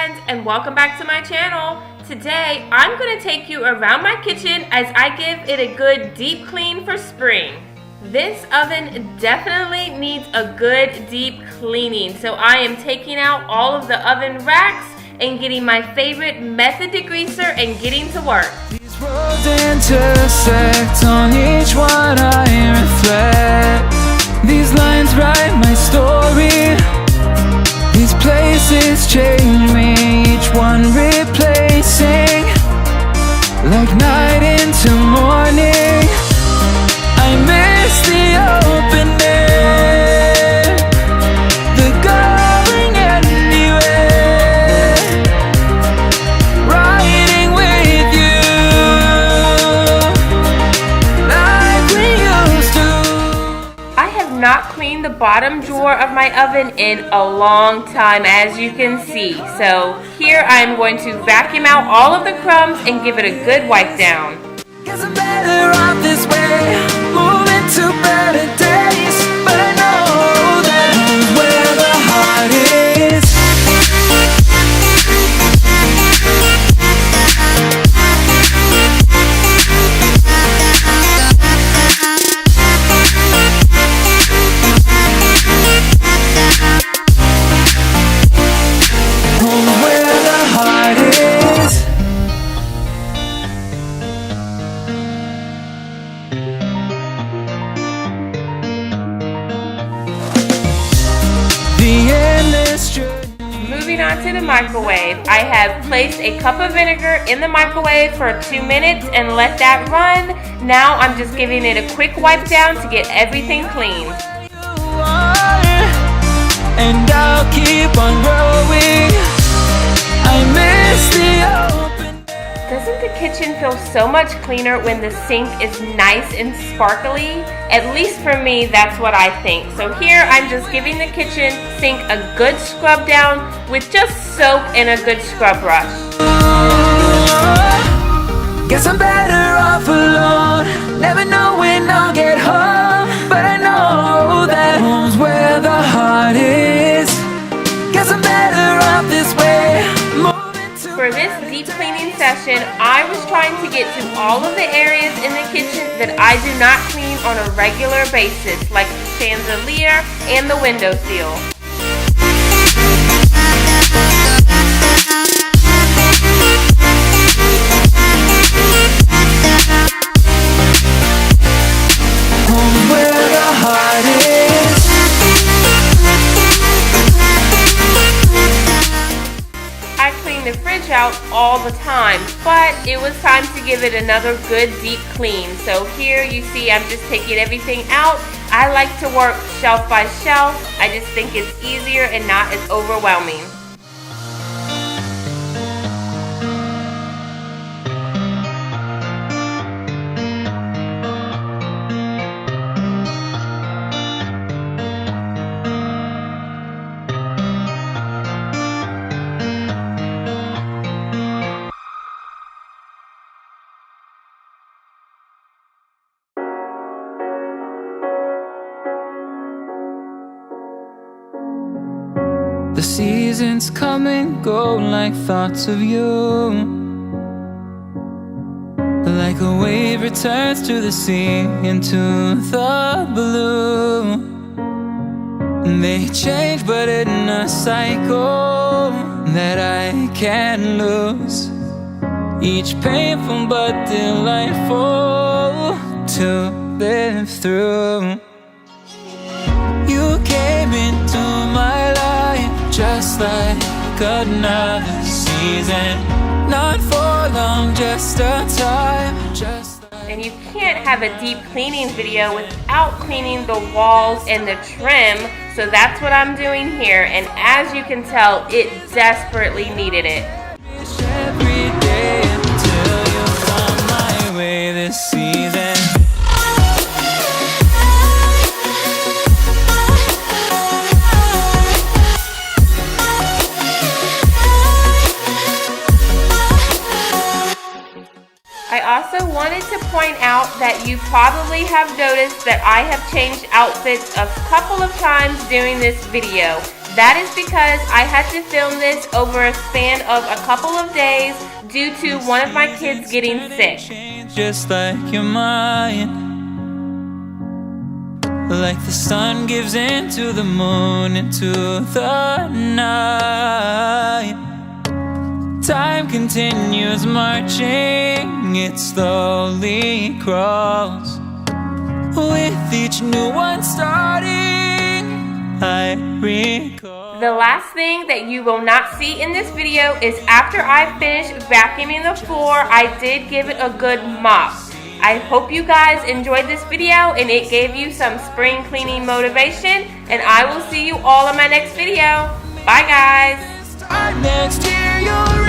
friends, and welcome back to my channel. Today I'm going to take you around my kitchen as I give it a good deep clean for spring. This oven definitely needs a good deep cleaning, so I am taking out all of the oven racks and getting my favorite method degreaser and getting to work. These roads intersect, on each one I reflect. These lines write my story. These places change me, each one replacing. Like night into morning, I miss the open air, the going anywhere, riding with you, like we used to. I have not cleaned the bottom drawer of my oven in a long time, as you can see. So here I'm going to vacuum out all of the crumbs and give it a good wipe down. Guess I'm better off this way, moving to better days. But I know that home's where the heart is. Home's where the heart is. The endless journey. Moving on to the microwave, I have placed a cup of vinegar in the microwave for 2 minutes and let that run. Now I'm just giving it a quick wipe down to get everything clean. You are, and I'll keep on growing. I miss the open. Doesn't the kitchen feel so much cleaner when the sink is nice and sparkly? At least for me, that's what I think. So here I'm just giving the kitchen sink a good scrub down with just soap and a good scrub brush. Guess I'm better off alone. Never know when I'll get home, but I know that home's where the heart is. Guess I'm better off this way. For this deep cleaning session, I was trying to get to all of the areas in the kitchen that I do not clean on a regular basis, like the chandelier and the windowsill. Home where the heart is. I clean the fridge out all the time, but it was time to give it another good deep clean. So here you see I'm just taking everything out. I like to work shelf by shelf. I just think it's easier and not as overwhelming. The seasons come and go like thoughts of you. Like a wave returns to the sea, into the blue. They change but in a cycle that I can't lose. Each painful but delightful to live through. You came into my life just like another season. Not for long, just a time. And you can't have a deep cleaning video without cleaning the walls and the trim. So that's what I'm doing here. And as you can tell, it desperately needed it. Every day until you find my way this season. I also wanted to point out that you probably have noticed that I have changed outfits a couple of times during this video. That is because I had to film this over a span of a couple of days due to one of my kids getting sick. Just like your mind, like the sun gives into the moon, into the night. Time continues marching, it slowly crawls. With each new one starting, I recall. The last thing that you will not see in this video is after I finish vacuuming the floor, I did give it a good mop. I hope you guys enjoyed this video and it gave you some spring cleaning motivation, and I will see you all in my next video. Bye guys. Next year you'll